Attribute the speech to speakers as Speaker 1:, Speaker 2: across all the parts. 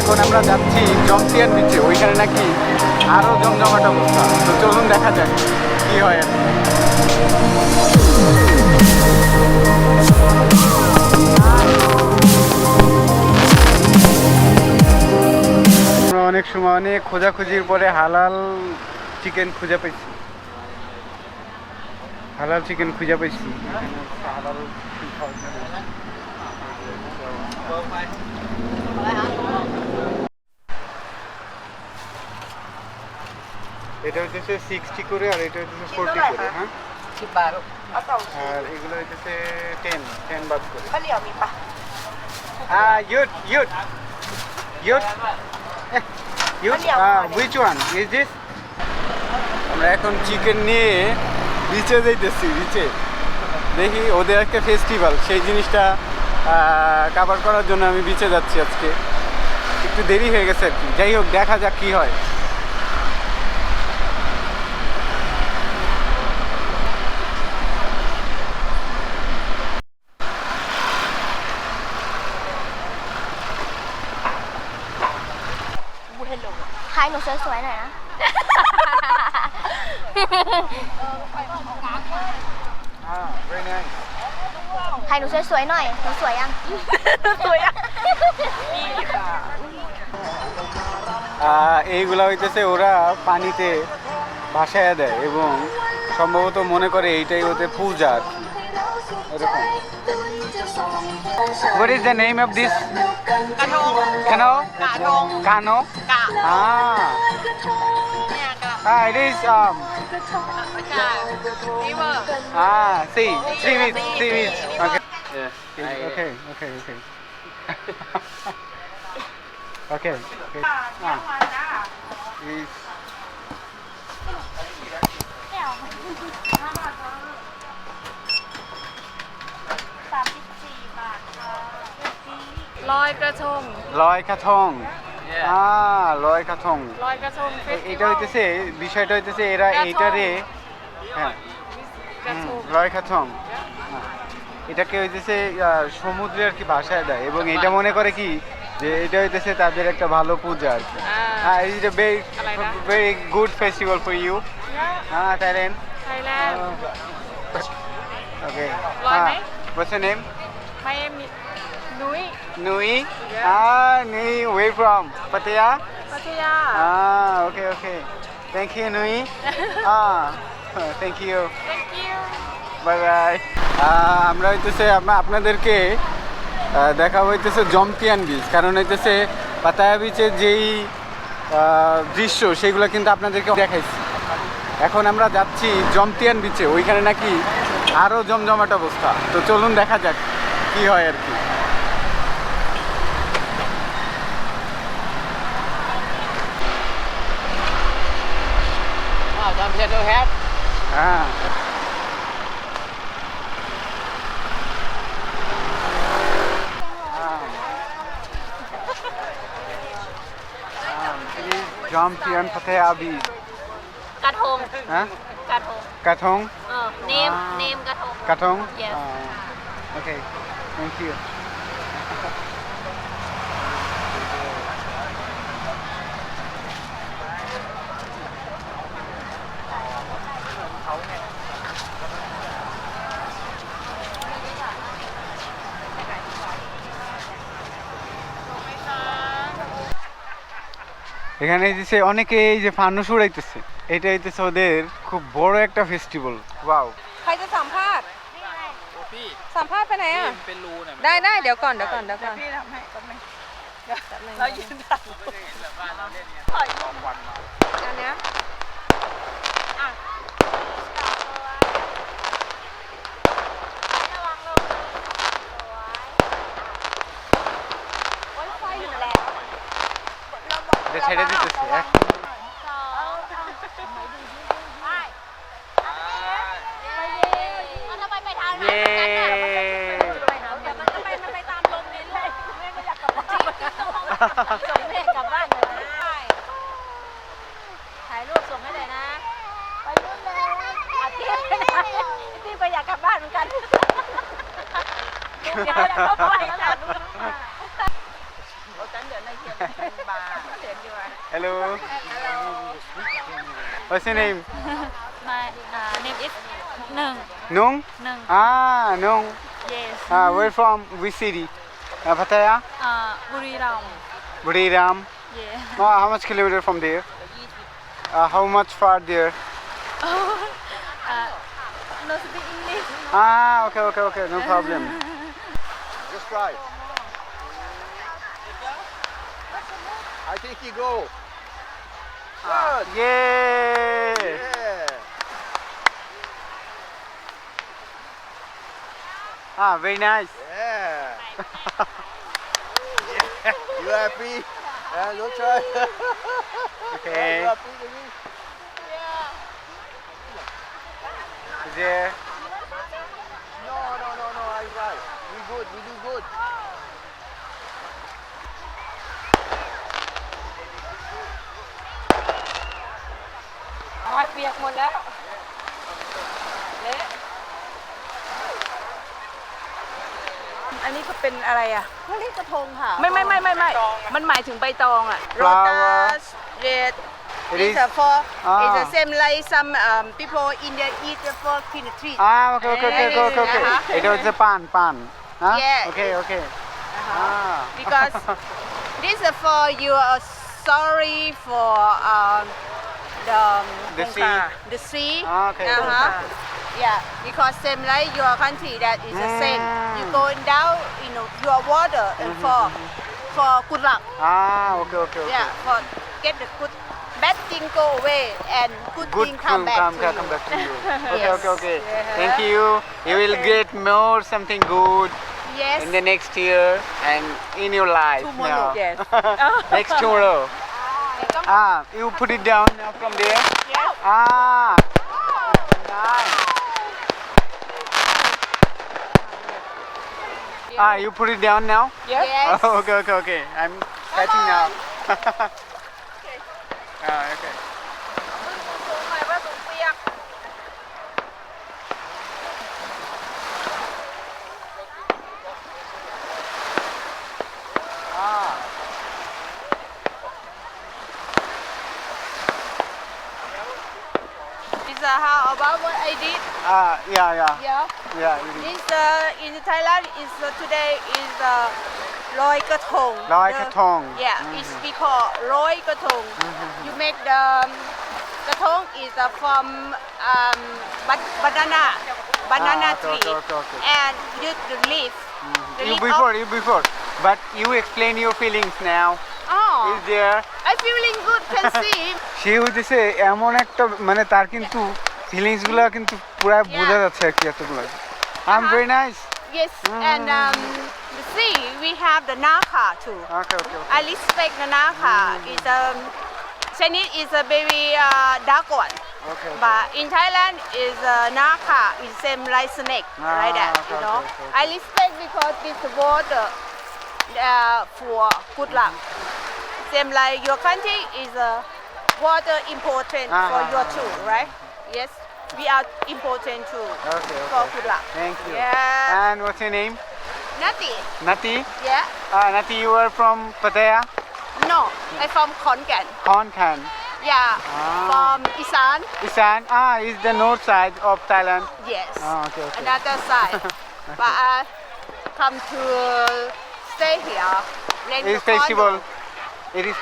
Speaker 1: এখন আমরা যাচ্ছি জমতিয়ান বিচে, ওইখানে নাকি আরও জমজমাট অবস্থা। তো চলুন দেখা যাক কী হয়। অনেক সময় অনেক খোঁজাখুঁজির পরে হালাল চিকেন খুঁজে পাইছি। হালাল চিকেন খুঁজে পাইছি। এটা হচ্ছে 60 করে আর এটা হচ্ছে 40 করে। হ্যাঁ, আর এগুলো হচ্ছে 10 বাদ করে। Youth. Which one is this? আমরা এখন চিকেন নিয়ে বিচে যাইতেছি। বিচে দেখি ওদের একটা ফেস্টিভ্যাল, সেই জিনিসটা কভার করার জন্য আমি বিচে যাচ্ছি আজকে। একটু দেরি হয়ে গেছে আর কি। যাই হোক, দেখা যাক কি হয়।
Speaker 2: Hai nụ sôi sôi này á.
Speaker 1: Very nice.
Speaker 2: Hai nụ sôi sôi này, nụ sôi ăn. Sôi ăn.
Speaker 1: এইগুলা হইতেছে ওরা পানিতে ভাসায় দেয় এবং সম্ভবত মনে করে এইটাই ওদের পূজা আর কি, এরকম। What is the name of this? Kano? Kano? It is seaweed. Okay. Yeah. Okay. Okay. Is
Speaker 3: Loy Krathong.
Speaker 1: Loy Krathong. Loy Krathong.
Speaker 3: Loy Krathong festival.
Speaker 1: এটা হইতেছে, বিষয়টা হইতেছে এরা এইটারে, হ্যাঁ, লয় কাথং, এটাকে হইতেছে সমুদ্রে আর কি ভাসায় দেয় এবং এটা মনে করে কি যে এটা হইতেছে তাদের একটা ভালো পূজা আর কি। It's a very good festival for you. Thailand. Okay. What's your name?
Speaker 3: My name is Nui.
Speaker 1: Nui. Nui. Where from? Pattaya. Okay. Thank you, Nui. Thank you. Bye bye. আমরা হইতেছে আপনাদেরকে দেখাবো হইতেছে জমতিয়ান বিচ, কারণ হইতেছে পাতায়া বিচের যেই দৃশ্য সেগুলো কিন্তু আপনাদেরকে দেখাইছি। এখন আমরা যাচ্ছি জমতিয়ান বিচে, ওইখানে নাকি আরও জমজমাট অবস্থা। তো চলুন দেখা যাক কি হয় আর কি। হ্যাঁ, Jomtien Pattaya Beach.
Speaker 3: Krathong.
Speaker 1: Huh?
Speaker 3: Krathong.
Speaker 1: Krathong?
Speaker 3: Name Krathong.
Speaker 1: Krathong?
Speaker 3: Yes.
Speaker 1: Okay. Thank you. এখানে হইতেছে অনেকে এই যে ফানুস উড়াইতেছে, এটা হইতেছে ওদের খুব বড় একটা ফেস্টিভ্যাল। ওয়াও।
Speaker 4: ใครจะสัมภาษณ์ไปไหนอ่ะได้เดี๋ยวก่อนพี่ทำให้แป๊บนึงเรายืนถ่ายอันเนี้ย
Speaker 1: ছেড়ে দিতেছি।
Speaker 3: ส่งแม่กลับบ้านเลยถ่ายรูปส่งให้เลยนะไปนู่นเลยอาทิตย์ก็อยากกลับบ้านเหมือนกันเดี๋ยวเราไปกันรถกันเดี๋ยวในเขียน
Speaker 1: Hello. What's your name?
Speaker 3: My name is Nung.
Speaker 1: Nung?
Speaker 3: Nung.
Speaker 1: Ah, Nung.
Speaker 3: Yes.
Speaker 1: Where from? Which city? Pattaya?
Speaker 3: Buriram.
Speaker 1: Buriram.
Speaker 3: Yeah.
Speaker 1: How much kilometer from there? How much far there?
Speaker 3: No speak English.
Speaker 1: Okay, no problem.
Speaker 5: Just drive. I think you go. Good.
Speaker 1: Yay!
Speaker 5: Yeah.
Speaker 1: Very nice.
Speaker 5: Yeah. You happy? Yeah, don't try.
Speaker 1: Okay.
Speaker 5: You happy, baby?
Speaker 1: Is there?
Speaker 5: No, I drive. We good, we do good.
Speaker 4: Ôi, việc mộtแล้วเละ อันนี้ก็เป็นอะไรอ่ะ
Speaker 3: เขาเรียกกระทงค่ะ
Speaker 4: ไม่ มันหมายถึงใบตองอ่ะ
Speaker 1: Flower.
Speaker 4: Lotus red
Speaker 1: It
Speaker 4: is
Speaker 1: is.
Speaker 4: for
Speaker 1: Ah.
Speaker 4: it's the same like some people India eat for queen tree.
Speaker 1: Okay. It was a pan. Huh?
Speaker 4: Yes.
Speaker 1: Okay.
Speaker 4: Because this is for you are sorry for
Speaker 1: The sea.
Speaker 4: the sea.
Speaker 1: Okay.
Speaker 4: Yeah, because same like your country that is the same. You going down, your water and for good luck.
Speaker 1: Okay.
Speaker 4: Yeah, for get the good bad thing go away and good thing come back to you.
Speaker 1: Come back to you.
Speaker 4: Yes.
Speaker 1: Okay.
Speaker 4: Yeah.
Speaker 1: Thank you. You will get more something good
Speaker 4: Yes.
Speaker 1: in the next year and in your life.
Speaker 4: Tomorrow.
Speaker 1: now.
Speaker 4: Yes.
Speaker 1: Next tomorrow. You put it down now from there.
Speaker 4: Yes.
Speaker 1: Nice. You put it down now.
Speaker 4: Yes.
Speaker 1: Okay. I'm catching now. Okay.
Speaker 4: สูงหน่อยว่าสูงเปียก Is how about what I did?
Speaker 1: Yeah.
Speaker 4: Yeah.
Speaker 1: It is.
Speaker 4: This in Thailand is today is Loy Krathong.
Speaker 1: Loy Krathong.
Speaker 4: Yeah, it's because Loy Krathong. You make the Krathong is from banana tree,
Speaker 1: Okay.
Speaker 4: and use the leaf. The
Speaker 1: You
Speaker 4: leaf
Speaker 1: before. But you explain your feelings now.
Speaker 4: Oh,
Speaker 1: Is there?
Speaker 4: I feeling good. Can see.
Speaker 1: সে হইতেছে এমন একটা মানে তার কিন্তু feelings গুলা কিন্তু পুরো বোঝা যাচ্ছে আর কি এতগুলো very nice.
Speaker 4: Yes, and the sea we have the Naka too.
Speaker 1: Okay.
Speaker 4: I respect the Naka. It's Chinese is a very dark one.
Speaker 1: Okay.
Speaker 4: But in Thailand is Naka is same like snake, like that.
Speaker 1: Okay,
Speaker 4: You know,
Speaker 1: okay.
Speaker 4: I respect because this water for good luck. Same like your country is water important for your too, right? Yes, we are important too
Speaker 1: Okay.
Speaker 4: for good luck.
Speaker 1: Thank you.
Speaker 4: Yeah.
Speaker 1: And what's your name?
Speaker 4: Nothing.
Speaker 1: Nati?
Speaker 4: Yeah.
Speaker 1: Nati, you are from Pattaya?
Speaker 4: No, I from Khon Kaen.
Speaker 1: Khon Kaen.
Speaker 4: Yeah. From Isan.
Speaker 1: Isan? Is the north side of Thailand.
Speaker 4: Yes.
Speaker 1: Okay.
Speaker 4: Another side. But I come to stay here. Rent
Speaker 1: It is
Speaker 4: the condo.
Speaker 1: festival. It is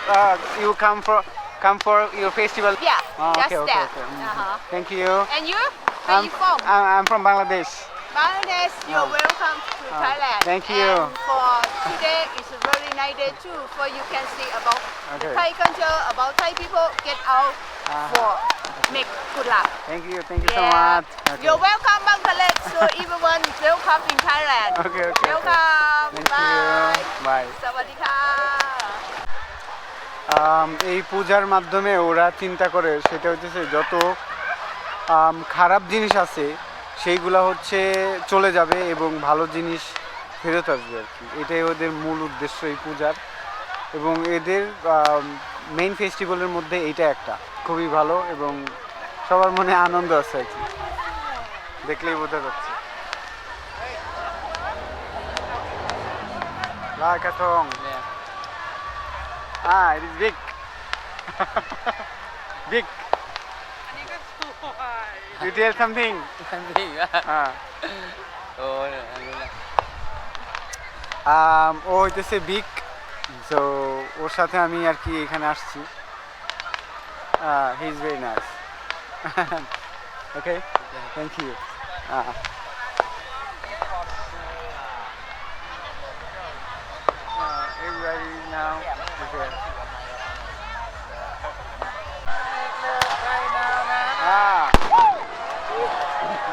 Speaker 1: you come for your festival.
Speaker 4: Yeah, just
Speaker 1: okay.
Speaker 4: that.
Speaker 1: Thank you.
Speaker 4: And you? Where you from?
Speaker 1: I'm from Bangladesh.
Speaker 4: Bangladesh. You're welcome to Thailand.
Speaker 1: Thank you.
Speaker 4: And for today, it's a very nice day too. For you can see about the
Speaker 1: Okay.
Speaker 4: Thai culture, about Thai people. Get out for make good luck.
Speaker 1: Thank you so
Speaker 4: Yeah.
Speaker 1: much. Okay.
Speaker 4: You're welcome Bangladesh. So everyone welcome in Thailand.
Speaker 1: Okay.
Speaker 4: Welcome.
Speaker 1: Thank
Speaker 4: Bye.
Speaker 1: you. Bye.
Speaker 4: Sawadika.
Speaker 1: এই পূজার মাধ্যমে ওরা চিন্তা করে সেটা হচ্ছে যত খারাপ জিনিস আছে সেইগুলা হচ্ছে চলে যাবে এবং ভালো জিনিস ফেরত আসবে আর কি এটাই ওদের মূল উদ্দেশ্য এই পূজার এবং এদের মেইন ফেস্টিভ্যালের মধ্যে এইটা একটা খুবই ভালো এবং সবার মনে আনন্দ আছে আর কি দেখলেই বোঝা যাচ্ছে Loy Krathong. It is big. Big. You tell something.
Speaker 6: อันนี้อ่ะ
Speaker 1: Ah.
Speaker 6: โอ้ยอันนี้นะ
Speaker 1: ও হইতেছে বিগ, সো ওর সাথে আমি আর কি এখানে আসছি. He is very nice. Okay, thank you. Everybody now is here.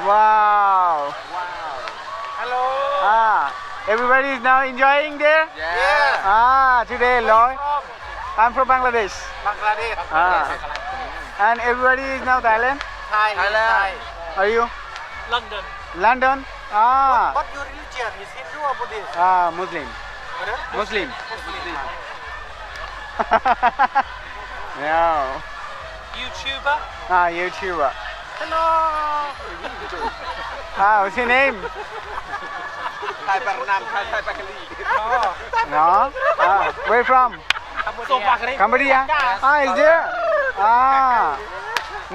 Speaker 1: Wow.
Speaker 5: Hello.
Speaker 1: Everybody is now enjoying there?
Speaker 5: Yeah.
Speaker 1: Today, Loy. I'm from Bangladesh.
Speaker 5: Bangladesh.
Speaker 1: And everybody is now Thailand?
Speaker 5: Thailand.
Speaker 1: Are you?
Speaker 6: London.
Speaker 1: London?
Speaker 5: What your religion is Hindu or Buddhist?
Speaker 1: Muslim.
Speaker 5: Pardon?
Speaker 1: Muslim.
Speaker 5: Muslim.
Speaker 1: No.
Speaker 6: YouTuber.
Speaker 1: YouTuber.
Speaker 5: Hello.
Speaker 1: What's your name?
Speaker 5: Thai Paranam, Thai Pakali.
Speaker 1: No. Where from? Cambodia. Is there?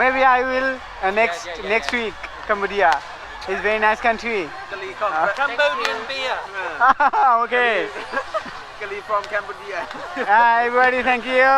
Speaker 1: Maybe I will next week. Cambodia. It's very nice country.
Speaker 6: Cambodian beer.
Speaker 1: Okay.
Speaker 5: Kali from Cambodia.
Speaker 1: Everybody, thank you.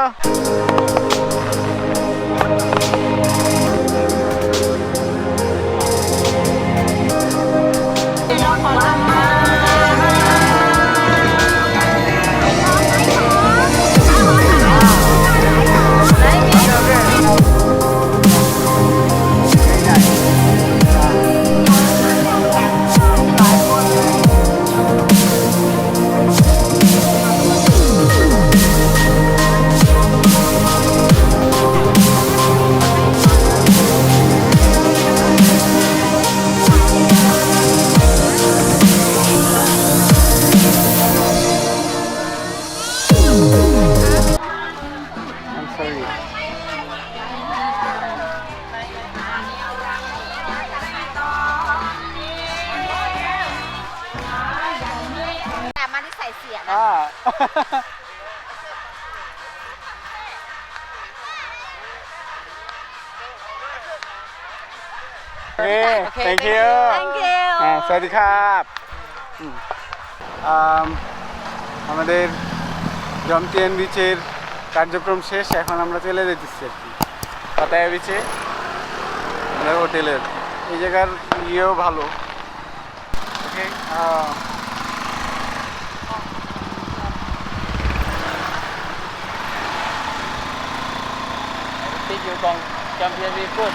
Speaker 1: I'm sorry. Okay, thank you.
Speaker 2: Thank you.
Speaker 1: สวัสดีครับআমাদের জমতিয়ান বিচের কার্যক্রম শেষ. এখন আমরা চলে যেতেছি আর কি Pattaya বিচে, আমাদের হোটেলের. এই জায়গার ইয়েও ভালো. ওকে,
Speaker 6: Think you from Cambodia food.